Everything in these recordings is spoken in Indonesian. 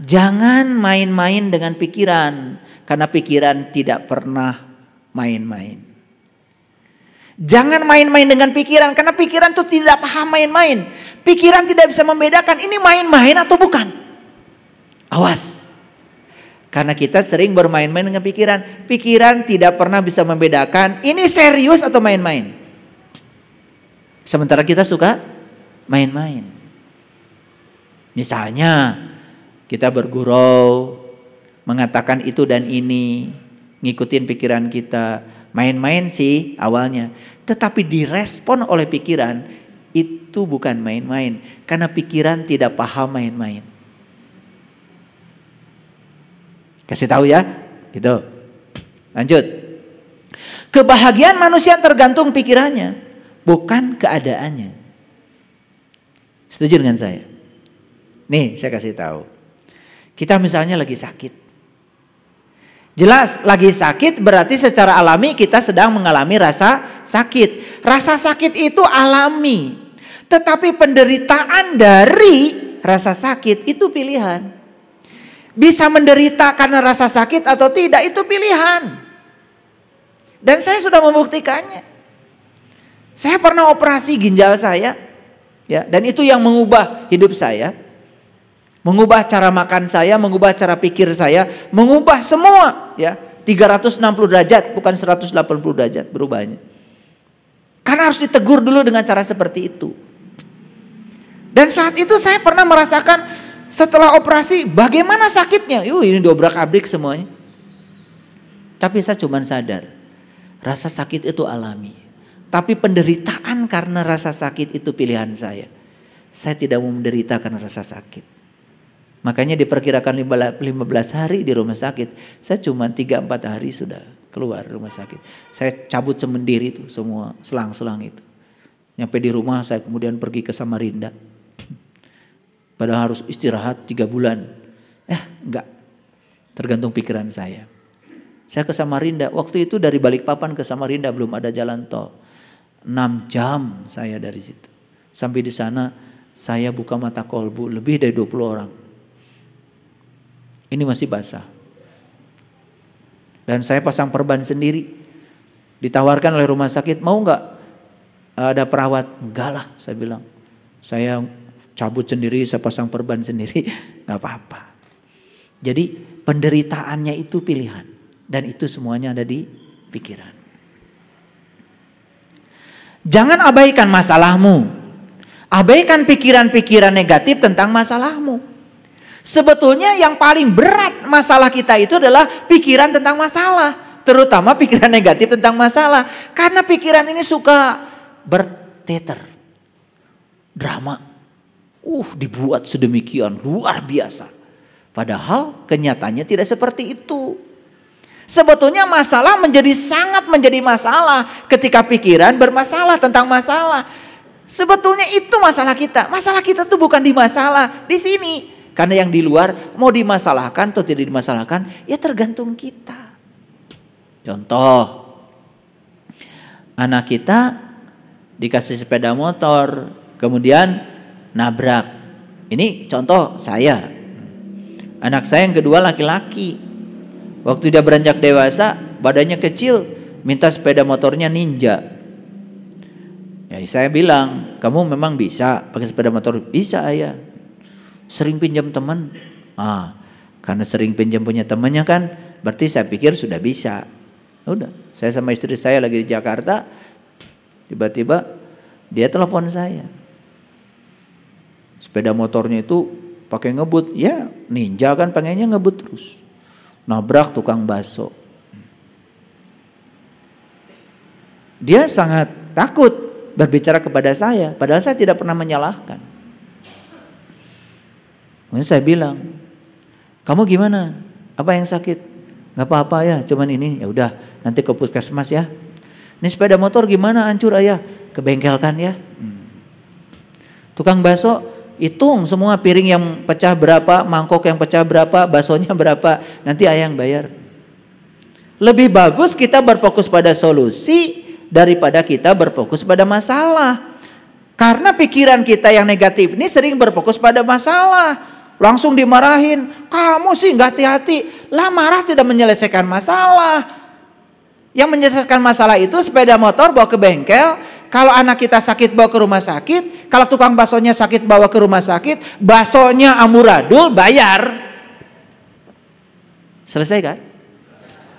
Jangan main-main dengan pikiran, karena pikiran tidak pernah main-main. Jangan main-main dengan pikiran, karena pikiran itu tidak paham main-main. Pikiran tidak bisa membedakan ini main-main atau bukan. Awas. Karena kita sering bermain-main dengan pikiran. Pikiran tidak pernah bisa membedakan ini serius atau main-main. Sementara kita suka main-main. Misalnya kita bergurau, mengatakan itu dan ini, ngikutin pikiran kita. Main-main sih awalnya, tetapi direspon oleh pikiran, itu bukan main-main. Karena pikiran tidak paham main-main. Kasih tahu ya, gitu. Lanjut. Kebahagiaan manusia tergantung pikirannya, bukan keadaannya. Setuju dengan saya? Nih, saya kasih tahu. Kita misalnya lagi sakit. Jelas, lagi sakit berarti secara alami kita sedang mengalami rasa sakit. Rasa sakit itu alami. Tetapi penderitaan dari rasa sakit itu pilihan. Bisa menderita karena rasa sakit atau tidak itu pilihan. Dan saya sudah membuktikannya. Saya pernah operasi ginjal saya, ya, dan itu yang mengubah hidup saya, mengubah cara makan saya, mengubah cara pikir saya, mengubah semua, ya, 360 derajat bukan 180 derajat berubahnya. Karena harus ditegur dulu dengan cara seperti itu. Dan saat itu saya pernah merasakan setelah operasi bagaimana sakitnya. Ini dobrak-abrik semuanya. Tapi saya cuma sadar rasa sakit itu alami. Tapi penderitaan karena rasa sakit itu pilihan saya. Saya tidak mau menderita karena rasa sakit. Makanya diperkirakan 15 hari di rumah sakit. Saya cuma 3-4 hari sudah keluar rumah sakit. Saya cabut sendiri itu semua selang-selang itu. Nyampe di rumah saya kemudian pergi ke Samarinda. Padahal harus istirahat 3 bulan. Enggak. Tergantung pikiran saya. Saya ke Samarinda. Waktu itu dari Balikpapan ke Samarinda belum ada jalan tol. 6 jam saya dari situ. Sampai di sana saya buka mata kolbu lebih dari 20 orang. Ini masih basah. Dan saya pasang perban sendiri. Ditawarkan oleh rumah sakit, mau enggak ada perawat? Enggak lah, saya bilang. Saya cabut sendiri, saya pasang perban sendiri, nggak apa-apa. Jadi penderitaannya itu pilihan, dan itu semuanya ada di pikiran. Jangan abaikan masalahmu, abaikan pikiran-pikiran negatif tentang masalahmu. Sebetulnya yang paling berat masalah kita itu adalah pikiran tentang masalah, terutama pikiran negatif tentang masalah, karena pikiran ini suka berteter, drama. Dibuat sedemikian luar biasa. Padahal kenyataannya tidak seperti itu. Sebetulnya masalah sangat menjadi masalah ketika pikiran bermasalah tentang masalah. Sebetulnya itu masalah kita. Masalah kita tuh bukan di masalah, di sini. Karena yang di luar mau dimasalahkan atau tidak dimasalahkan, ya tergantung kita. Contoh, anak kita dikasih sepeda motor, kemudian nabrak. Ini contoh saya. Anak saya yang kedua laki-laki. Waktu dia beranjak dewasa, badannya kecil, minta sepeda motornya Ninja. Ya, saya bilang, kamu memang bisa pakai sepeda motor? Bisa, ayah. Sering pinjam teman. Karena sering pinjam punya temannya kan, berarti saya pikir sudah bisa. Udah, saya sama istri saya lagi di Jakarta, tiba-tiba dia telepon saya. Sepeda motornya itu pakai ngebut, ya Ninja kan pengennya ngebut terus. Nabrak tukang bakso. Dia sangat takut berbicara kepada saya, padahal saya tidak pernah menyalahkan. Kemudian saya bilang, kamu gimana? Apa yang sakit? Gak apa-apa ya, cuman ini. Ya udah, nanti ke puskesmas ya. Ini sepeda motor gimana, hancur ayah? Ke bengkel kan ya. Tukang bakso, hitung semua piring yang pecah berapa, mangkok yang pecah berapa, baksonya berapa, nanti ayah yang bayar. Lebih bagus kita berfokus pada solusi daripada kita berfokus pada masalah. Karena pikiran kita yang negatif ini sering berfokus pada masalah. langsung dimarahin. Kamu sih nggak hati-hati. Lah marah tidak menyelesaikan masalah. Yang menyelesaikan masalah itu sepeda motor bawa ke bengkel. Kalau anak kita sakit bawa ke rumah sakit. Kalau tukang baksonya sakit bawa ke rumah sakit. Baksonya amburadul bayar. Selesai kan?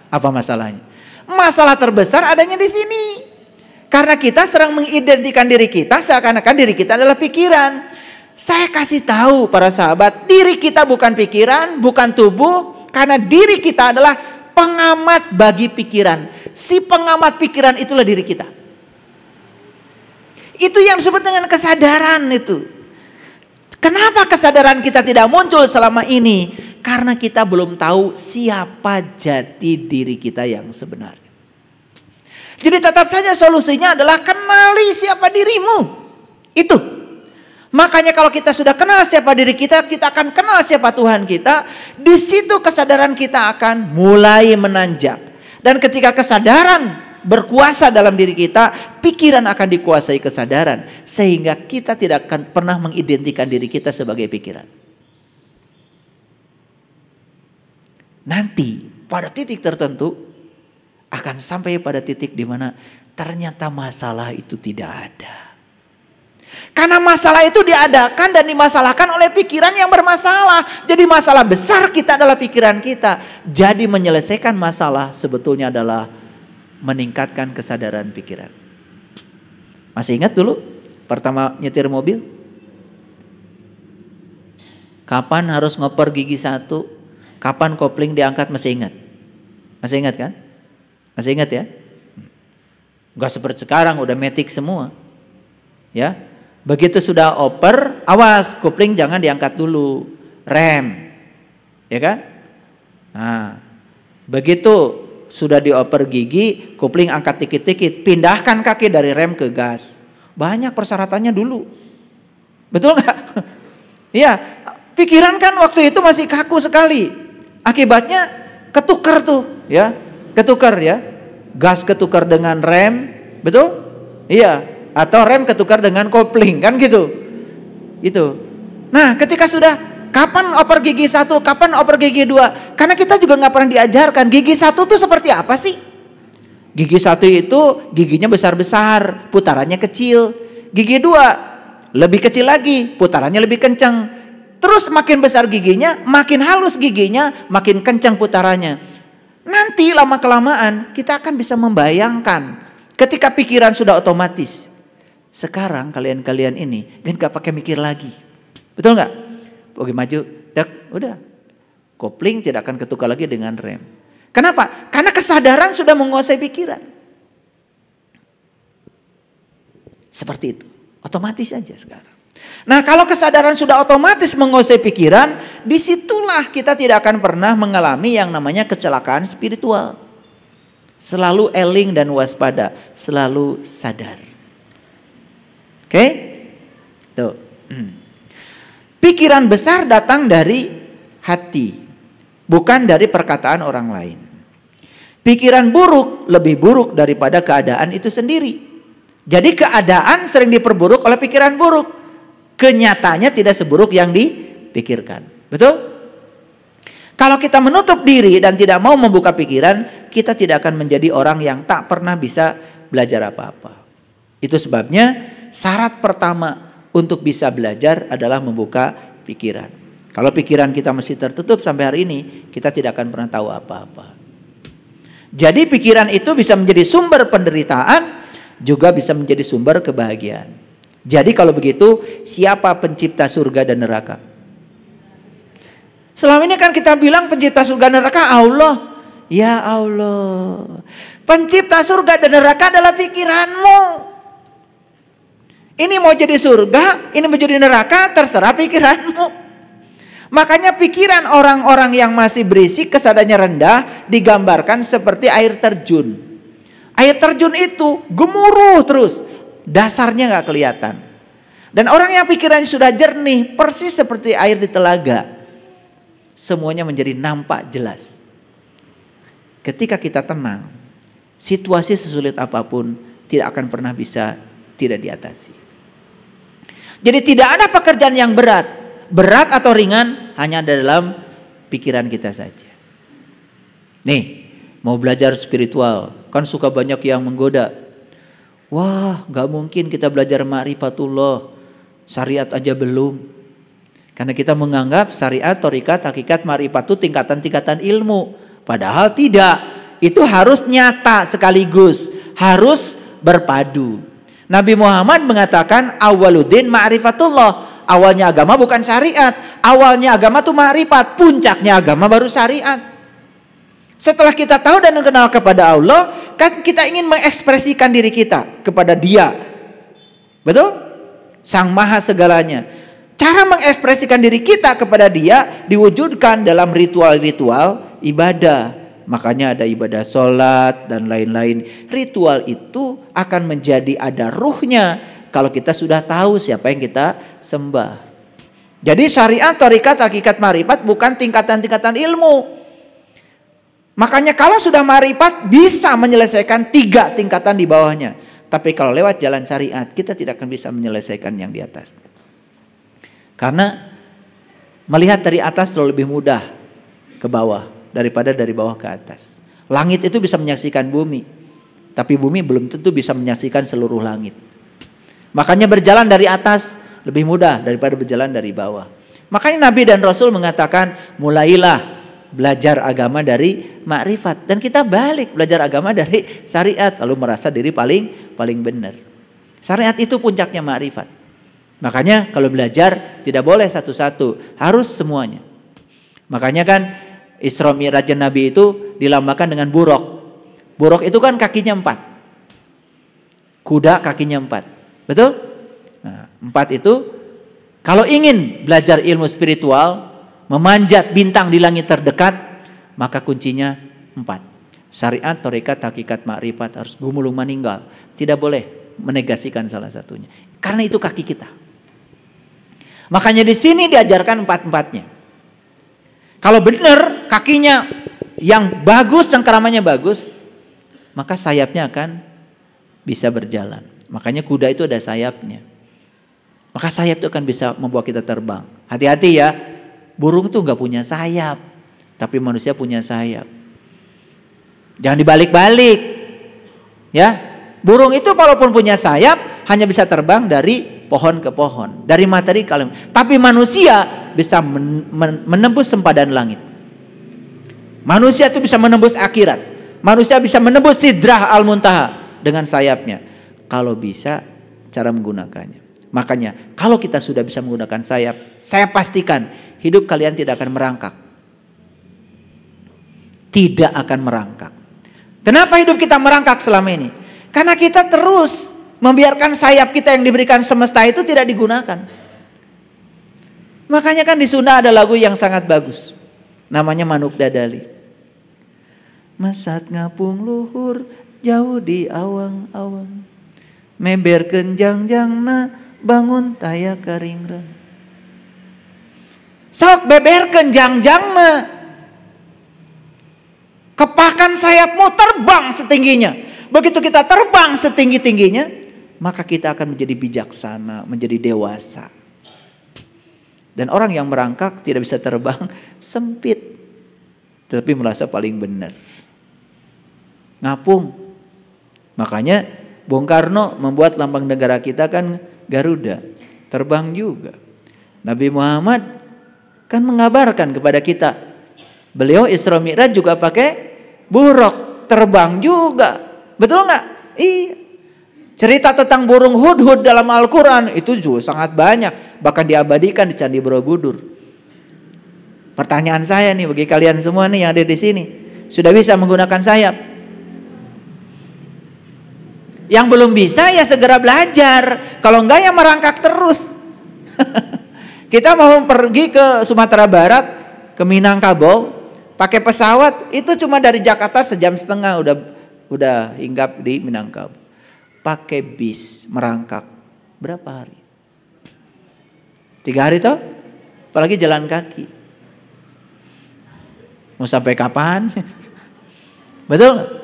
Apa masalahnya? Masalah terbesar adanya di sini. Karena kita sering mengidentikan diri kita seakan-akan diri kita adalah pikiran. Saya kasih tahu para sahabat, diri kita bukan pikiran, bukan tubuh. Karena diri kita adalah pengamat bagi pikiran. Si pengamat pikiran itulah diri kita. Itu yang disebut dengan kesadaran itu. Kenapa kesadaran kita tidak muncul selama ini? Karena kita belum tahu siapa jati diri kita yang sebenarnya. Jadi tetap saja solusinya adalah kenali siapa dirimu. Itu. Makanya kalau kita sudah kenal siapa diri kita, kita akan kenal siapa Tuhan kita. Di situ kesadaran kita akan mulai menanjak. Dan ketika kesadaran berkuasa dalam diri kita, pikiran akan dikuasai kesadaran. Sehingga kita tidak akan pernah mengidentikan diri kita sebagai pikiran. Nanti pada titik tertentu akan sampai pada titik di mana ternyata masalah itu tidak ada. Karena masalah itu diadakan dan dimasalahkan oleh pikiran yang bermasalah. Jadi masalah besar kita adalah pikiran kita. Jadi menyelesaikan masalah sebetulnya adalah meningkatkan kesadaran pikiran. Masih ingat dulu pertama nyetir mobil? Kapan harus ngoper gigi 1? Kapan kopling diangkat, masih ingat? Masih ingat kan? Masih ingat ya? Gak seperti sekarang udah matic semua. Ya. Begitu sudah oper, awas kopling jangan diangkat dulu. Rem. Ya kan? Nah, begitu sudah dioper gigi, kopling angkat dikit-dikit, pindahkan kaki dari rem ke gas. Banyak persyaratannya dulu. Betul nggak? Iya, pikiran kan waktu itu masih kaku sekali. Akibatnya ketukar tuh, ya. Ketukar ya. Gas ketukar dengan rem, betul? Iya, atau rem ketukar dengan kopling, kan gitu. Itu. Nah, ketika sudah kapan oper gigi 1, kapan oper gigi 2? Karena kita juga nggak pernah diajarkan gigi 1 tuh seperti apa sih? Gigi 1 itu giginya besar-besar, putarannya kecil. Gigi 2 lebih kecil lagi, putarannya lebih kencang. Terus makin besar giginya, makin halus giginya, makin kencang putarannya. Nanti lama-kelamaan kita akan bisa membayangkan ketika pikiran sudah otomatis. Sekarang kalian-kalian ini kan gak pakai mikir lagi. Betul gak? Oke maju, dek, udah. Kopling tidak akan ketukar lagi dengan rem. Kenapa? Karena kesadaran sudah menguasai pikiran. Seperti itu. Otomatis saja sekarang. Nah, kalau kesadaran sudah otomatis menguasai pikiran, disitulah kita tidak akan pernah mengalami yang namanya kecelakaan spiritual. Selalu eling dan waspada, selalu sadar. Oke? Tuh. Pikiran besar datang dari hati, bukan dari perkataan orang lain. Pikiran buruk lebih buruk daripada keadaan itu sendiri. Jadi keadaan sering diperburuk oleh pikiran buruk. Kenyataannya tidak seburuk yang dipikirkan. Betul? Kalau kita menutup diri dan tidak mau membuka pikiran, kita tidak akan menjadi orang yang tak pernah bisa belajar apa-apa. Itu sebabnya syarat pertama untuk bisa belajar adalah membuka pikiran. Kalau pikiran kita masih tertutup sampai hari ini, kita tidak akan pernah tahu apa-apa. Jadi pikiran itu bisa menjadi sumber penderitaan, juga bisa menjadi sumber kebahagiaan. Jadi kalau begitu, siapa pencipta surga dan neraka? Selama ini kan kita bilang pencipta surga dan neraka Allah. Ya Allah. Pencipta surga dan neraka adalah pikiranmu. Ini mau jadi surga, ini mau jadi neraka, terserah pikiranmu. Makanya pikiran orang-orang yang masih berisik, kesadarannya rendah, digambarkan seperti air terjun. Air terjun itu gemuruh terus. Dasarnya nggak kelihatan. Dan orang yang pikirannya sudah jernih, persis seperti air di telaga, semuanya menjadi nampak jelas. Ketika kita tenang, situasi sesulit apapun tidak akan pernah bisa tidak diatasi. Jadi tidak ada pekerjaan yang berat atau ringan, hanya ada dalam pikiran kita saja. Nih, mau belajar spiritual, kan suka banyak yang menggoda. Wah, gak mungkin kita belajar ma'rifatullah, syariat aja belum. Karena kita menganggap syariat, thariqat, hakikat, ma'rifat itu tingkatan-tingkatan ilmu. Padahal tidak, itu harus nyata sekaligus, harus berpadu. Nabi Muhammad mengatakan awwaluddin ma'rifatullah. Awalnya agama bukan syariat, awalnya agama itu ma'rifat, puncaknya agama baru syariat. Setelah kita tahu dan kenal kepada Allah, kan kita ingin mengekspresikan diri kita kepada Dia. Betul? Sang Maha segalanya. Cara mengekspresikan diri kita kepada Dia diwujudkan dalam ritual-ritual ibadah. Makanya ada ibadah sholat dan lain-lain. Ritual itu akan menjadi ada ruhnya kalau kita sudah tahu siapa yang kita sembah. Jadi syariat, thariqat, hakikat, ma'rifat bukan tingkatan-tingkatan ilmu. Makanya kalau sudah ma'rifat bisa menyelesaikan 3 tingkatan di bawahnya. Tapi kalau lewat jalan syariat kita tidak akan bisa menyelesaikan yang di atas. Karena melihat dari atas selalu lebih mudah ke bawah daripada dari bawah ke atas. Langit itu bisa menyaksikan bumi, tapi bumi belum tentu bisa menyaksikan seluruh langit. Makanya berjalan dari atas lebih mudah daripada berjalan dari bawah. Makanya Nabi dan Rasul mengatakan mulailah belajar agama dari makrifat, dan kita balik belajar agama dari syariat lalu merasa diri paling benar. Syariat itu puncaknya makrifat. Makanya kalau belajar tidak boleh satu-satu, harus semuanya. Makanya kan Isra Mi'raj Nabi itu dilambangkan dengan buruk. Buruk itu kan kakinya 4, kuda kakinya 4, betul? Nah, 4 itu kalau ingin belajar ilmu spiritual, memanjat bintang di langit terdekat, maka kuncinya 4. Syariat, thariqat, hakikat, ma'rifat, harus gumulung maninggal. Tidak boleh menegasikan salah satunya. Karena itu kaki kita. Makanya di sini diajarkan 4-4-nya. Kalau benar kakinya yang bagus, cengkeramannya bagus, maka sayapnya akan bisa berjalan. Makanya kuda itu ada sayapnya. Maka sayap itu akan bisa membawa kita terbang. Hati-hati ya. Burung tuh nggak punya sayap, tapi manusia punya sayap. Jangan dibalik-balik, ya. Burung itu walaupun punya sayap, hanya bisa terbang dari pohon ke pohon, dari materi ke alam. Tapi manusia bisa menembus sempadan langit. Manusia itu bisa menembus akhirat. Manusia bisa menembus sidrah al-muntaha dengan sayapnya. Kalau bisa cara menggunakannya. Makanya kalau kita sudah bisa menggunakan sayap, saya pastikan hidup kalian tidak akan merangkak. Tidak akan merangkak. Kenapa hidup kita merangkak selama ini? Karena kita terus membiarkan sayap kita yang diberikan semesta itu tidak digunakan. Makanya kan di Sunda ada lagu yang sangat bagus. Namanya Manuk Dadali. Masat ngapung luhur jauh di awang-awang. Meberkeun jangjangna bangun taya karingrang. Sok beberkeun jangjangna. Kepakan sayapmu terbang setingginya. Begitu kita terbang setinggi-tingginya, maka kita akan menjadi bijaksana, menjadi dewasa. Dan orang yang merangkak tidak bisa terbang, sempit, tetapi merasa paling benar. Ngapung. Makanya Bung Karno membuat lambang negara kita kan Garuda, terbang juga. Nabi Muhammad kan mengabarkan kepada kita, beliau Isra Mi'raj juga pakai buruk, terbang juga. Betul nggak? Iya. Cerita tentang burung hudhud dalam Al-Quran itu juga sangat banyak, bahkan diabadikan di Candi Borobudur. Pertanyaan saya nih bagi kalian semua nih yang ada di sini, sudah bisa menggunakan sayap? Yang belum bisa ya segera belajar. Kalau enggak ya merangkak terus. Kita mau pergi ke Sumatera Barat, ke Minangkabau, pakai pesawat itu cuma dari Jakarta 1,5 jam udah hinggap di Minangkabau. Pakai bis merangkak berapa hari? 3 hari toh? Apalagi jalan kaki. Mau sampai kapan? Betul?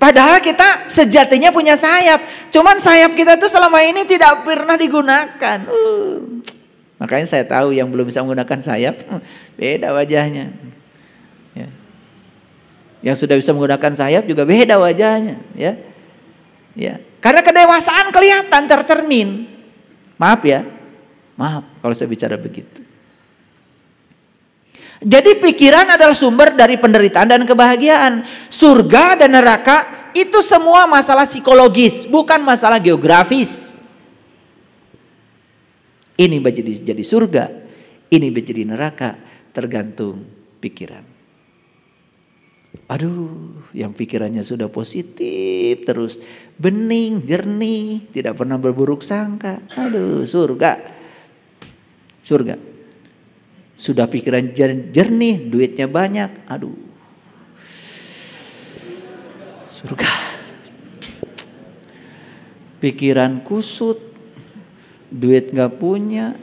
Padahal kita sejatinya punya sayap. Cuman sayap kita tuh selama ini tidak pernah digunakan. Makanya saya tahu yang belum bisa menggunakan sayap, beda wajahnya. Ya. Yang sudah bisa menggunakan sayap juga beda wajahnya. Ya. Ya. Karena kedewasaan kelihatan tercermin. Maaf ya, maaf kalau saya bicara begitu. Jadi pikiran adalah sumber dari penderitaan dan kebahagiaan. Surga dan neraka itu semua masalah psikologis, bukan masalah geografis. Ini jadi surga, ini menjadi neraka, tergantung pikiran. Aduh, yang pikirannya sudah positif terus, bening, jernih, tidak pernah berburuk sangka. Aduh, surga. Surga. Sudah pikiran jernih, duitnya banyak. Aduh. Surga. Pikiran kusut, duit gak punya,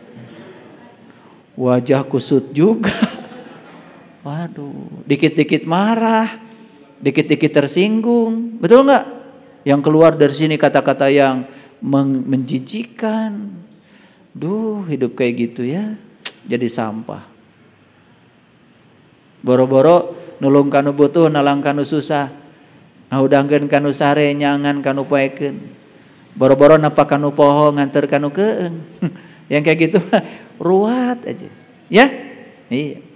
wajah kusut juga. Waduh, dikit-dikit marah, dikit-dikit tersinggung. Betul gak? Yang keluar dari sini kata-kata yang menjijikan. Duh, hidup kayak gitu ya, jadi sampah. Boro-boro nulung kanu butuh, nalang kanu susah. Ngaudangkeun kanu sare, nyangan kanu paekeun. Boro-boro napa kanu poho, nganter kanu keeng. Yang kayak gitu ruwat aja. Ya? Iya.